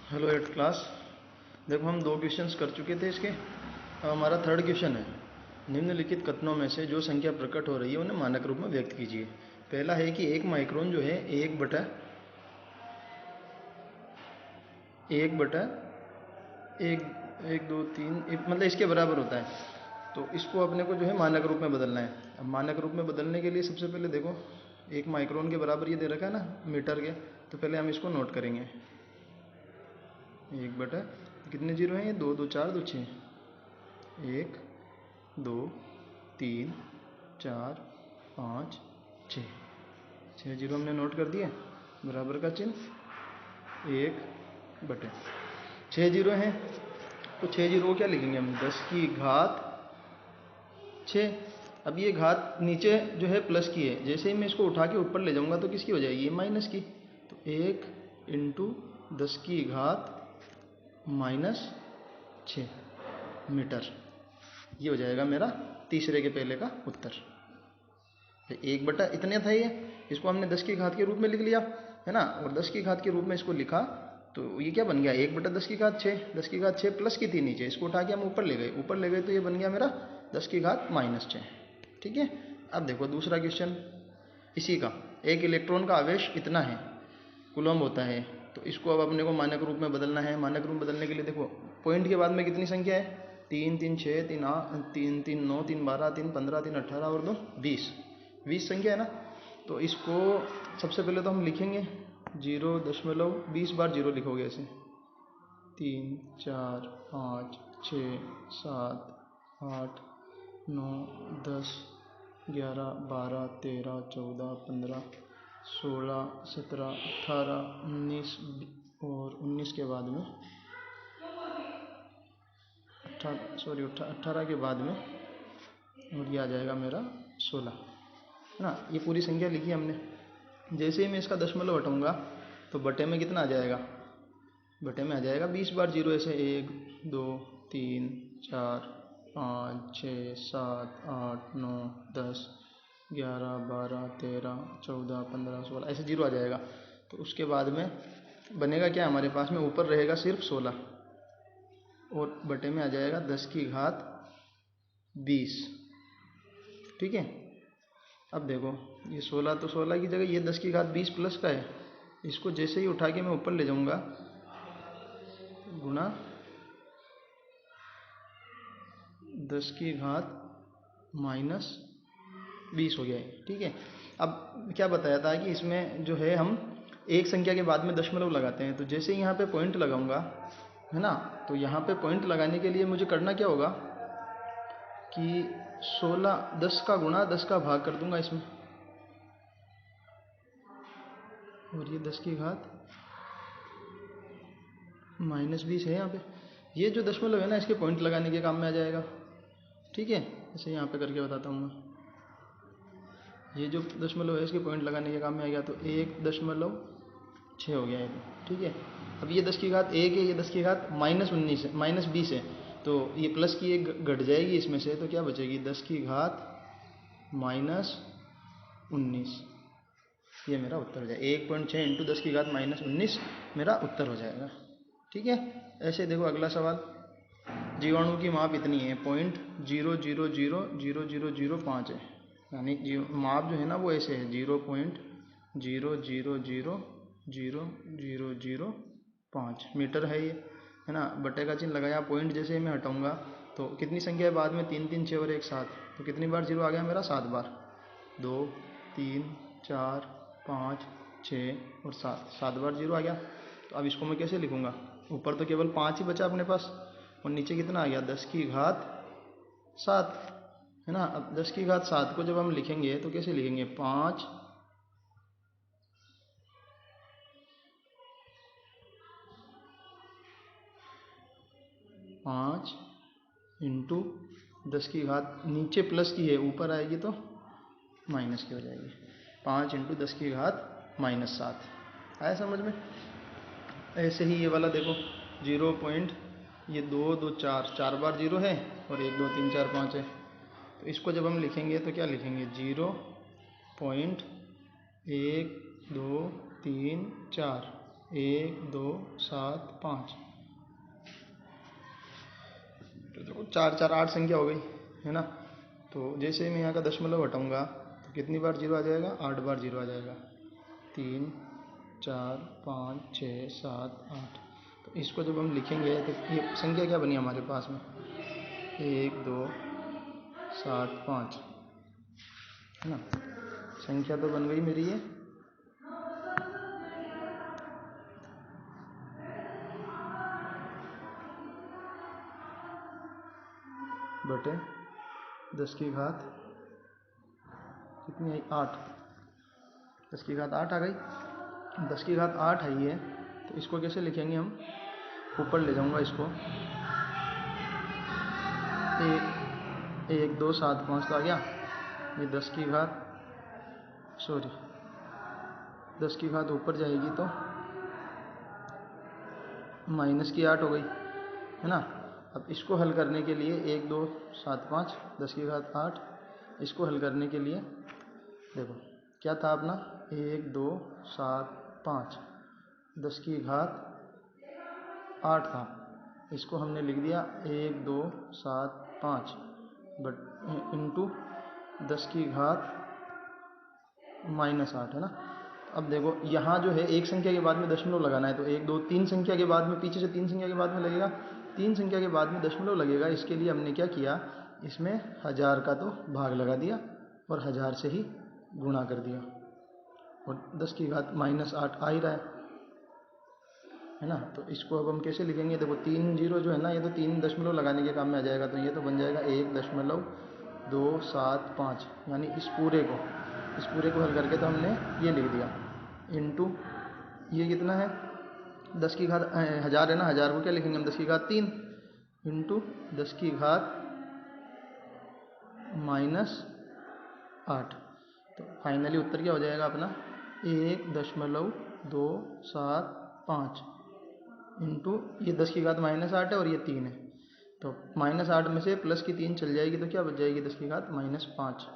Hello 8th class. देखो हम 2 questions कर चुके थे इसके। अब हमारा थर्ड क्वेश्चन है, निम्नलिखित कथनों में से जो संख्या प्रकट हो रही है उन्हें मानक रूप में व्यक्त कीजिए। पहला है कि 1 माइक्रोन जो है 1/1 मतलब इसके बराबर होता है। तो इसको अपने को जो है मानक रूप में बदलना है। अब मानक रूप में बदलने के लिए सबसे पहले देखो 1 माइक्रोन के बराबर ये दे रखा है ना मीटर के, तो पहले हम इसको नोट करेंगे। 1/, कितने जीरो हैं ये? 2 2 4 2 6, 1 2 3 4 5 6, 6 जीरो हमने नोट कर दिए, बराबर का चिन्ह, 1/6 जीरो हैं। तो 6 जीरो को क्या लिखेंगे हम? 10 की घात 6। अब ये घात नीचे जो है प्लस की है, जैसे ही मैं इसको उठा के ऊपर ले जाऊंगा तो किसकी हो जाएगी? ये माइनस की। तो 1 × 10 की घात -6 मीटर, ये हो जाएगा मेरा तीसरे के पहले का उत्तर। 1/, इतने था ये, इसको हमने 10 की घात के रूप में लिख लिया है ना, और 10 की घात के रूप में इसको लिखा तो ये क्या बन गया? 1/10 की घात 6। 10 की घात 6 प्लस की थी नीचे, इसको उठा के हम ऊपर ले गए तो ये बन गया मेरा 10 की घात -6। ठीक है। अब देखो दूसरा क्वेश्चन इसी का। एक इलेक्ट्रॉन का आवेश इतना है, कूलम्ब होता है। तो इसको अब अपने को मानक रूप में बदलना है। मानक रूप बदलने के लिए देखो पॉइंट के बाद में कितनी संख्या है? 3 3 6 3 8 3 3 9 3 12 3 15 3 18 और 2 20 संख्या है ना। तो इसको सबसे पहले तो हम लिखेंगे 0.20 बार जीरो लिखोगे ऐसे, 3 4 5 6 7 8 9 10 11 12 13 14 15 16 17 18 19 और 19 के बाद में 18 के बाद में और ये आ जाएगा मेरा 16 ना। ये पूरी संख्या लिखी हमने। जैसे ही मैं इसका दशमलव हटाऊंगा तो बटे में कितना आ जाएगा? बटे में आ जाएगा 20 बार जीरो, ऐसे 1 2 3 4 5 6 7 8 9 10 11 12 13 14 15 16 ऐसे जीरो आ जाएगा। तो उसके बाद में बनेगा क्या हमारे पास में? ऊपर रहेगा सिर्फ 16 और बटे में आ जाएगा 10 की घात 20। ठीक है। अब देखो ये 16 तो 16 की जगह ये 10 की घात 20 प्लस का है, इसको जैसे ही उठा के मैं ऊपर ले जाऊंगा गुणा 10 की घात -20 हो गया है। ठीक है। अब क्या बताया था कि इसमें जो है हम एक संख्या के बाद में दशमलव लगाते हैं। तो जैसे ही यहाँ पे पॉइंट लगाऊंगा है ना, तो यहाँ पे पॉइंट लगाने के लिए मुझे करना क्या होगा कि 16 10 का गुणा 10 का भाग कर दूंगा इसमें, और ये 10 की घात -20 है यहाँ पे। ये जो दशमलव है ना इसके पॉइंट लगाने के काम में आ जाएगा। ठीक है। ऐसे यहाँ पे करके बताता हूँ मैं। ये जो दशमलव है इसके पॉइंट लगाने के काम में आ गया, तो 1.6 हो गया ये। ठीक है। अब ये 10 की घात 1 है, ये 10 की घात -19 है, -20 है, तो ये प्लस की एक घट जाएगी इसमें से, तो क्या बचेगी? 10 की घात -19। ये मेरा उत्तर हो जाएगा। 1.6 × 10 की घात -19 मेरा उत्तर हो जाएगा। ठीक है। ऐसे देखो अगला सवाल, जीवाणु की माप इतनी है, 0.000005 है, यानी माप जो है ना वो ऐसे है 0.000005 मीटर है ये, है ना। बटे का चिन्ह लगाया, पॉइंट जैसे ही मैं हटाऊंगा तो कितनी संख्या है बाद में? 3 3 6 और 1 7, तो कितनी बार जीरो आ गया मेरा? 7 बार। 2 3 4 5 6 और 7 बार जीरो आ गया। तो अब इसको मैं कैसे लिखूंगा? ऊपर तो केवल 5 ही बचा अपने पास, और नीचे कितना आ गया? 10 की घात 7, है ना। अब 10 की घात 7 को जब हम लिखेंगे तो कैसे लिखेंगे? 5 × 10 की घात, नीचे प्लस की है ऊपर आएगी तो माइनस की हो जाएगी। 5 × 10 की घात -7। आया समझ में? ऐसे ही ये वाला देखो 0 पॉइंट, ये 2 2 4 बार जीरो है, और 1 2 3 4 5 है। तो इसको जब हम लिखेंगे तो क्या लिखेंगे? 0.1 2 3 4 1 2 7 5। तो देखो 4 4 8 संख्या हो गई, है ना। तो जैसे ही मैं यहाँ का दशमलव हटाऊंगा तो कितनी बार जीरो आ जाएगा, 8 बार जीरो आ जाएगा। 3 4 5 6 7 8। तो इसको जब हम लिखेंगे तो ये संख्या क्या बनी हमारे पास में, 1 2 7 5, है ना। संख्या तो बन गई मेरी ये। बटे 10 की घात कितनी आई, 8। 10 की घात 8 आ गई। 10 की घात 8 आई है, तो इसको कैसे लिखेंगे हम, ऊपर ले जाऊंगा इसको, 1 2 7 5 तो आ गया। ये 10 की घात, सॉरी 10 की घात ऊपर जाएगी तो माइनस की 8 हो गई, है ना। अब इसको हल करने के लिए 1 2 7 5 10 की घात 8, इसको हल करने के लिए देखो क्या था अपना, 1 2 7 5 10 की घात 8 था। इसको हमने लिख दिया 1 2 7 5 बट इंटू 10 की घात -8, है ना। अब देखो यहाँ जो है एक संख्या के बाद में दशमलव लगाना है, तो 1 2 3 संख्या के बाद में, पीछे से 3 संख्या के बाद में लगेगा, 3 संख्या के बाद में दशमलव लगेगा। इसके लिए हमने क्या किया, इसमें 1000 का तो भाग लगा दिया और 1000 से ही गुणा कर दिया, और 10 की घात -8 आ ही रहा है ना। तो इसको अब हम कैसे लिखेंगे, देखो 3 जीरो जो है ना, ये तो 3 दशमलव लगाने के काम में आ जाएगा, तो ये तो बन जाएगा 1.275, यानी इस पूरे को हल करके तो हमने ये लिख दिया, इंटू ये कितना है, 10 की घात 1000 है ना, 1000 को क्या लिखेंगे हम, 10 की घात 3 इंटू 10 की घात -8। तो फाइनली उत्तर क्या हो जाएगा अपना, 1.275 इंटू ये 10 की घात -8 है और ये 3 है, तो -8 में से प्लस की 3 चल जाएगी, तो क्या बच जाएगी, 10 की घात -5।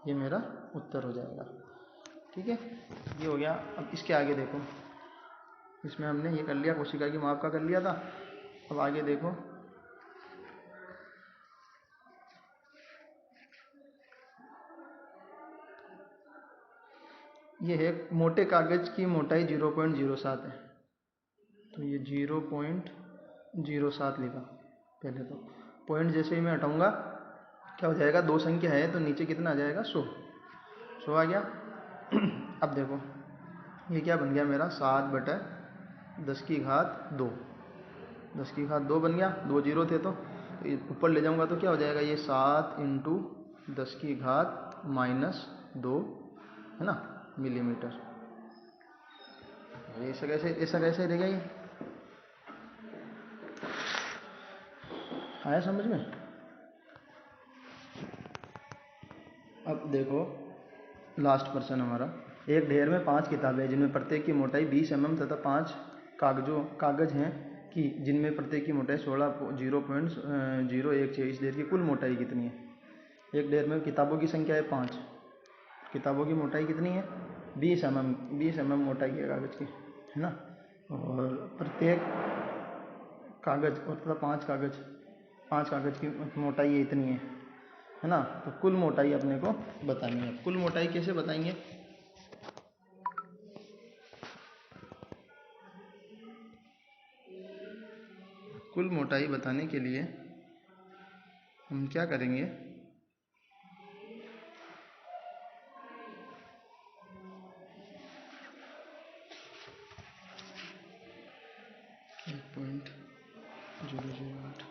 ये मेरा उत्तर हो जाएगा, ठीक है। ये हो गया। अब इसके आगे देखो, इसमें हमने ये कर लिया, कोशिका की माप का कर लिया था। अब आगे देखो, ये है मोटे कागज की मोटाई 0.07 है, तो ये 0.07 लिखा। पहले तो पॉइंट जैसे ही मैं हटाऊंगा क्या हो जाएगा, 2 संख्या है तो नीचे कितना आ जाएगा, 100 आ गया। अब देखो ये क्या बन गया मेरा, 7/10 की घात 2, 10 की घात 2 बन गया, 2 जीरो थे तो ऊपर ले जाऊंगा तो क्या हो जाएगा, ये 7 इंटू 10 की घात -2, है ना, मिलीमीटर। ऐसा कैसे रहेगा, ये आया समझ में। अब देखो लास्ट पर्सन हमारा, एक ढेर में 5 किताबें हैं जिनमें प्रत्येक की मोटाई 20 mm तथा 5 कागज हैं कि जिनमें प्रत्येक की मोटाई 16.0.016। इस ढेर की कुल मोटाई कितनी है। एक ढेर में किताबों की संख्या है 5, किताबों की मोटाई कितनी है, 20 mm मोटाई है कागज की, है ना। और प्रत्येक कागज और तथा 5 कागज की मोटाई इतनी है ना। तो कुल मोटाई अपने को बतानी है। कुल मोटाई कैसे बताएंगे, कुल मोटाई बताने के लिए हम क्या करेंगे, एक 0.008।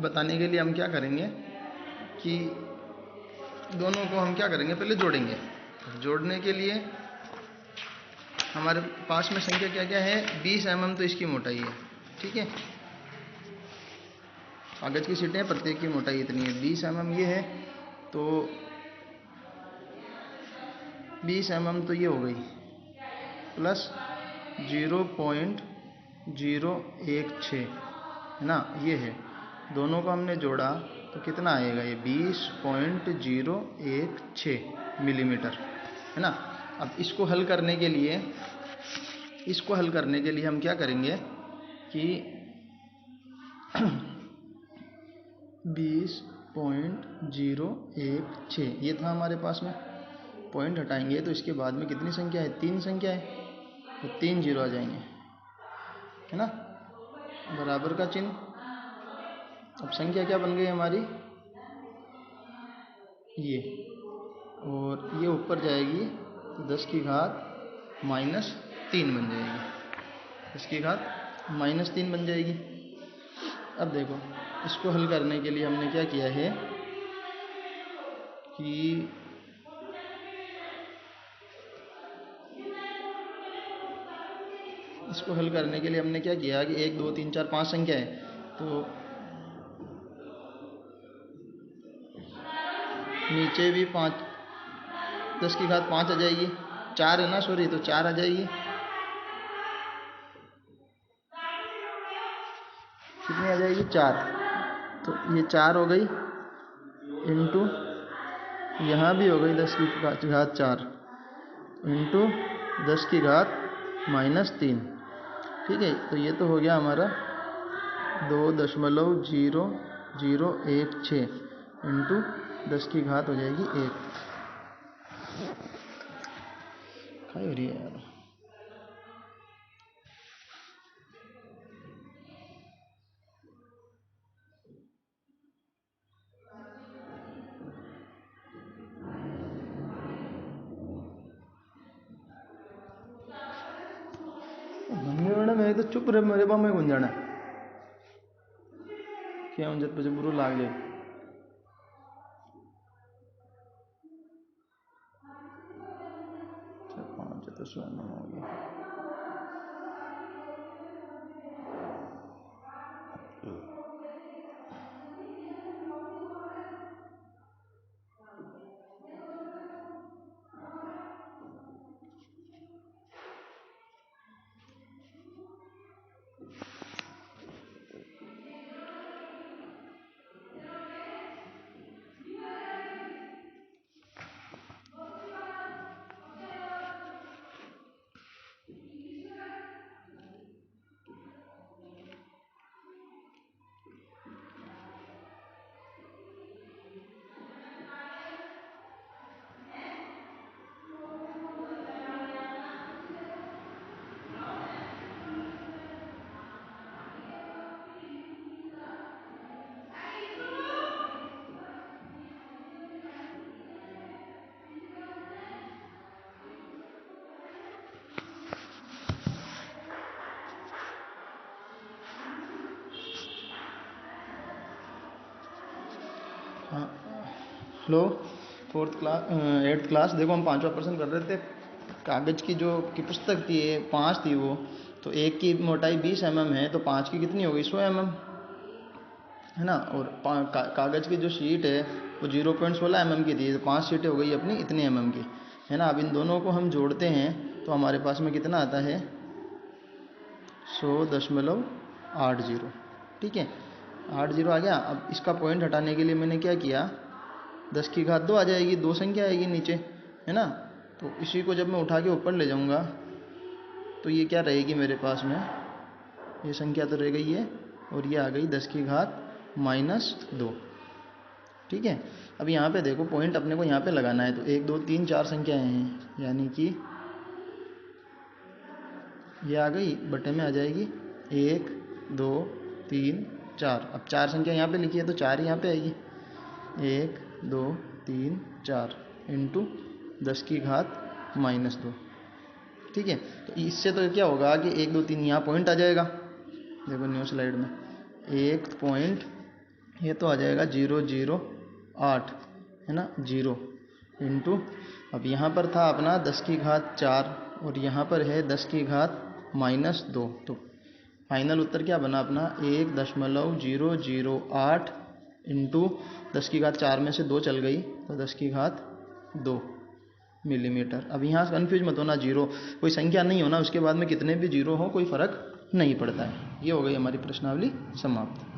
बताने के लिए हम क्या करेंगे कि दोनों को हम क्या करेंगे, पहले जोड़ेंगे। जोड़ने के लिए हमारे पास में संख्या क्या क्या है, 20 mm तो इसकी मोटाई है, ठीक है। कागज की सीटें प्रत्येक की मोटाई इतनी है, 20 mm ये है, तो 20 mm तो ये हो गई, प्लस 0.016 है ना, ये है। दोनों को हमने जोड़ा तो कितना आएगा, ये 20.016 मिलीमीटर है ना। अब इसको हल करने के लिए हम क्या करेंगे कि 20.016 ये था हमारे पास में, पॉइंट हटाएंगे तो इसके बाद में कितनी संख्या है, 3 संख्या है, तो 3 जीरो आ जाएंगे है ना, बराबर का चिन्ह। अब संख्या क्या बन गई हमारी, ये, और ये ऊपर जाएगी तो 10 की घात -3 बन जाएगी, 10 की घात -3 बन जाएगी। अब देखो इसको हल करने के लिए हमने क्या किया है कि इसको हल करने के लिए हमने क्या किया कि 1 2 3 4 5 संख्या है, तो नीचे भी 5, 10 की घात 5 आ जाएगी, 4 है ना, सॉरी, तो 4 आ जाएगी, कितनी आ जाएगी, 4। तो ये 4 हो गई, इंटू यहाँ भी हो गई 10 की घात 4, इंटू 10 की घात -3, ठीक है। तो ये तो हो गया हमारा 2.0016 इंटू 10 की घात हो जाएगी 1। क्या हो रही है यार, मम्मी मैडम मैं तो चुप रहे, मेरे पास में गुंजाना क्या जब मुझे बुरा लाग जाए। 5 तो स्वयं हो गया। हाँ, hello, 4th class 8th class, देखो हम 5वां प्रश्न कर रहे थे। कागज़ की जो की पुस्तक थी 5 थी वो, तो एक की मोटाई 20 mm है, तो 5 की कितनी होगी, 100 mm है ना। और कागज़ की जो शीट है वो 0.16 mm की थी, तो 5 शीटें हो गई अपनी इतने mm की है ना। अब इन दोनों को हम जोड़ते हैं तो हमारे पास में कितना आता है, 100.80, ठीक है, 80 आ गया। अब इसका पॉइंट हटाने के लिए मैंने क्या किया, 10 की घात 2 आ जाएगी, 2 संख्या आएगी नीचे है ना। तो इसी को जब मैं उठा के ऊपर ले जाऊंगा तो ये क्या रहेगी मेरे पास में, ये संख्या तो रह गई है, और ये आ गई 10 की घात -2, ठीक है। अब यहाँ पे देखो पॉइंट अपने को यहाँ पे लगाना है, तो 1 2 3 4 संख्याएं हैं, यानी कि ये आ गई, बटे में आ जाएगी 1 2 3 4। अब 4 संख्या यहाँ पे लिखी है तो 4 ही यहाँ पे आएगी, 1 2 3 4 इंटू 10 की घात -2, ठीक है। तो इससे तो क्या होगा कि 1 2 3 यहाँ पॉइंट आ जाएगा देखो न्यू स्लाइड में 1 पॉइंट, ये तो आ जाएगा 008 है ना, 0 इंटू, अब यहाँ पर था अपना 10 की घात 4 और यहाँ पर है 10 की घात -2, तो फाइनल उत्तर क्या बना अपना 1.008 इंटू 10 की घात 4 में से 2 चल गई तो 10 की घात 2 मिलीमीटर। अब यहाँ कन्फ्यूज मत होना, जीरो कोई संख्या नहीं होना, उसके बाद में कितने भी जीरो हो कोई फ़र्क नहीं पड़ता है। ये हो गई हमारी प्रश्नावली समाप्त।